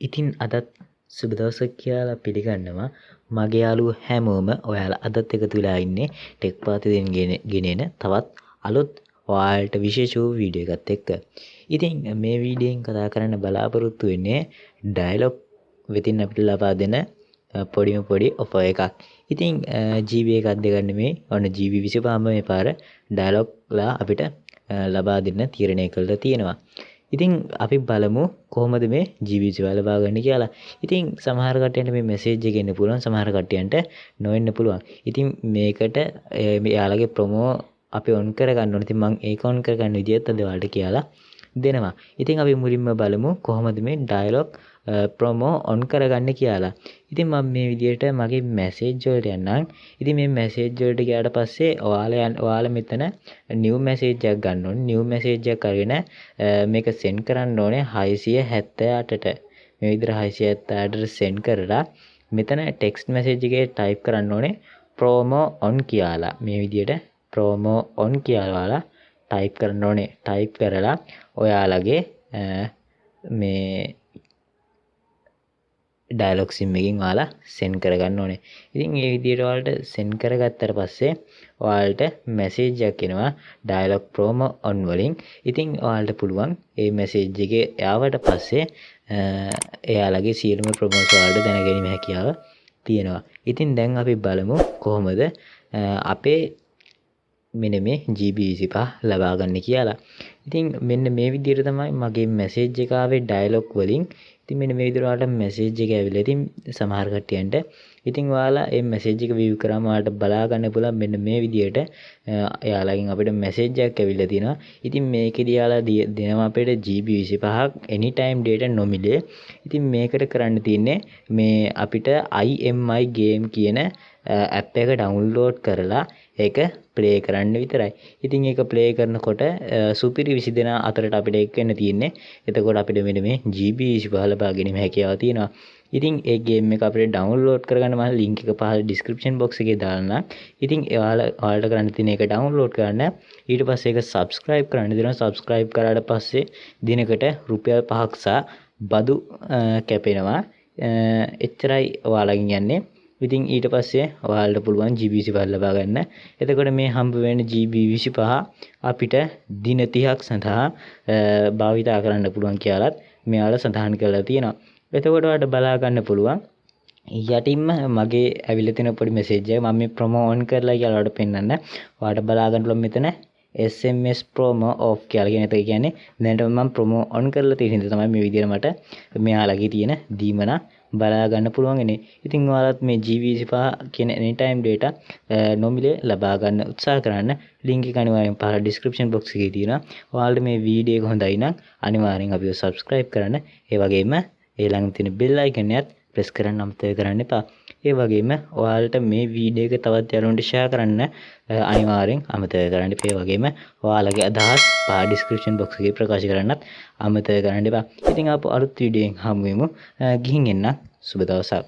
ඉතින් අදත් සුබ දවසක් කියලා පිළිගන්නවා. මගේ යාළුවෝ හැමෝම ඔයාලා අදත් එකතු වෙලා ඉන්නේ ටෙක් පාතියෙන් ගෙනෙන තවත් අලුත් ඔයාලට විශේෂ වූ වීඩියෝ එකත් එක්ක. ඉතින් මේ වීඩියෝෙන් කතා කරන්න බලාපොරොත්තු වෙන්නේ ඩයලොග් වෙතින් අපිට ලබා දෙන පොඩි ඔෆර් එකක්. ඉතින් GB එකක් දෙක නෙමෙයි ඔන්න GB 25ම මේ පාර ඩයලොග්ලා අපිට ලබා දෙන්න තීරණය කළා තියෙනවා. ඉතින් අපි බලමු කොහොමද මේ GB ලබා ගන්න කියලා. ඉතින් සමහර කට්ටියන්ට මේ මැසේජ් එක එන්න පුළුවන්, සමහර කට්ටියන්ට නොඑන්න පුළුවන්. ඉතින් මේකට යාළගේ ප්‍රොමෝ අපි ඔන් කරගන්න ඕනේ. ඉතින් මම ඒක ඔන් කරගන්න විදිහත් අද ඔයාලට කියලා දෙනවා. ඉතින් අපි මුලින්ම බලමු කොහොමද මේ ඩයලොග් ප්‍රොමෝ ඔන් කරගන්න කියලා. ඉතින් මම මේ විදිහට මගේ මැසේජ් වලට යන්නම්. ඉතින් මේ මැසේජ් වලට ගියාට පස්සේ ඔයාලා මෙතන නිව් මැසේජ් එකක් ගන්න ඕනේ. නිව් මැසේජ් එකක් අරගෙන මේක සෙන්ඩ් කරන්න ඕනේ 678ට. මේ විදිහට 678ට සෙන්ඩ් කරලා මෙතන ටෙක්ස්ට් මැසේජ් එකේ ටයිප් කරන්න ඕනේ ප්‍රොමෝ ඔන් කියලා. මේ විදිහට ප්‍රොමෝ ඔන් කියලා ටයිප් කරන්න ඕනේ. ටයිප් කරලා ඔයාලගේ මේ ඩයලොග් සිම් එකකින් ඔයාලා සෙන්ඩ් කරගන්න ඕනේ. ඉතින් මේ විදිහට ඔයාලට සෙන්ඩ් කරගත්තට පස්සේ ඔයාලට මැසේජ් එකක් එනවා ඩයලොග් ප්‍රොමෝ ඔන් වලින්. ඉතින් ඔයාලට පුළුවන් මේ මැසේජ් එකේ ආවට පස්සේ එයාලගේ සියලුම ප්‍රොමෝස් ඔයාලට දැනගැනීමේ හැකියාව තියෙනවා. ඉතින් දැන් අපි බලමු කොහොමද අපේ මෙන්න මේ GB 25 ලබා ගන්න කියලා. ඉතින් මෙන්න මේ විදිහට තමයි මගේ මැසේජ් එක ආවේ ඩයලොග් වලින්. ඉතින් මෙන්න මේ විදිහට ඔයාලට මැසේජ් එක ඇවිල්ලා. ඉතින් සමහර කට්ටියන්ට ඉතින් ඔයාලා මේ මැසේජ් එක view කරාම ඔයාලට බලා ගන්න පුළුවන් මෙන්න මේ විදිහට එයාලගෙන් අපිට මැසේජ් එකක් ඇවිල්ලා තිනවා. ඉතින් මේකෙදී එයාලා දෙනවා අපිට GB 25ක් anytime data නොමිලේ. ඉතින් මේකට කරන්න තියෙන්නේ මේ අපිට IMI game කියන app එක download කරලා ඒක ප්ලේ කරන්න විතරයි. ඉතින් ඒක ප්ලේ කරනකොට සුපිරි 20 දෙනා අතරට අපිට එක් වෙන්න තියෙන්නේ. එතකොට අපිට මෙන්න මේ GB 25 ලබා ගැනීම හැකියාව තියෙනවා. ඉතින් ඒ ගේම් එක අපිට ඩවුන්ලෝඩ් කරගන්න මම ලින්ක් එක පහළ ඩිස්ක්‍රිප්ෂන් බොක්ස් එකේ දාන්නම්. ඉතින් ඔයාලට කරන්න තියෙන එක ඩවුන්ලෝඩ් කරන්න. ඊට පස්සේ ඒක subscribe කරන්න දෙනවා. subscribe කරාට පස්සේ දිනකට රුපියල් 5ක් සා බදු කැපෙනවා. එච්චරයි ඔයාලගෙන් යන්නේ. ඉතින් ඊට පස්සේ ඔයාලට පුළුවන් GB 25 ලබා ගන්න. එතකොට මේ හම්බ වෙන GB 25 අපිට දින 30ක් සඳහා භාවිතා කරන්න පුළුවන් කියලාත් මෙයාලා සඳහන් කරලා තියෙනවා. එතකොට ඔයාලට බලා ගන්න පුළුවන් යටින්ම මගේ ඇවිල්ලා තියෙන පොඩි මැසේජ් එක මම මේ ප්‍රොමෝ ඔන් කරලා කියලා ඔයාලට පෙන්නන්න. ඔයාලට බලා ගන්න පුළුවන් මෙතන SMS promo off කියලා කියන එක කියන්නේ දැනට මම ප්‍රොමෝ ඔන් කරලා තියෙන හින්දා තමයි මේ විදිහට මට මෙයාලගේ තියෙන දීමනා බලා ගන්න පුළුවන් ඉන්නේ. ඉතින් ඔයාලත් මේ GB 25 කියන anytime data නොමිලේ ලබා ගන්න උත්සාහ කරන්න. ලින්ක් එක අනිවාර්යෙන් පහළ description box එකේ තියෙනවා. ඔයාලට මේ වීඩියෝ එක හොඳයි නම් අනිවාර්යෙන් අපිව subscribe කරන්න. ඒ වගේම ඒ ළඟ තියෙන bell icon එකත් press කරන්න අමතක කරන්න එපා. ඒ වගේම ඔයාලට මේ වීඩියෝ එක තවත් යාළුවන්ට share කරන්න අනිවාර්යෙන් අමතක කරන්න එපා. ඒ වගේම ඔයාලගේ අදහස් පහළ description box එකේ ප්‍රකාශ කරන්නත් අමතක කරන්න එපා. ඉතින් ආපහු අලුත් වීඩියෝ එකෙන් හමු වෙමු. ගිහින් එන්න සුබ දවසක්.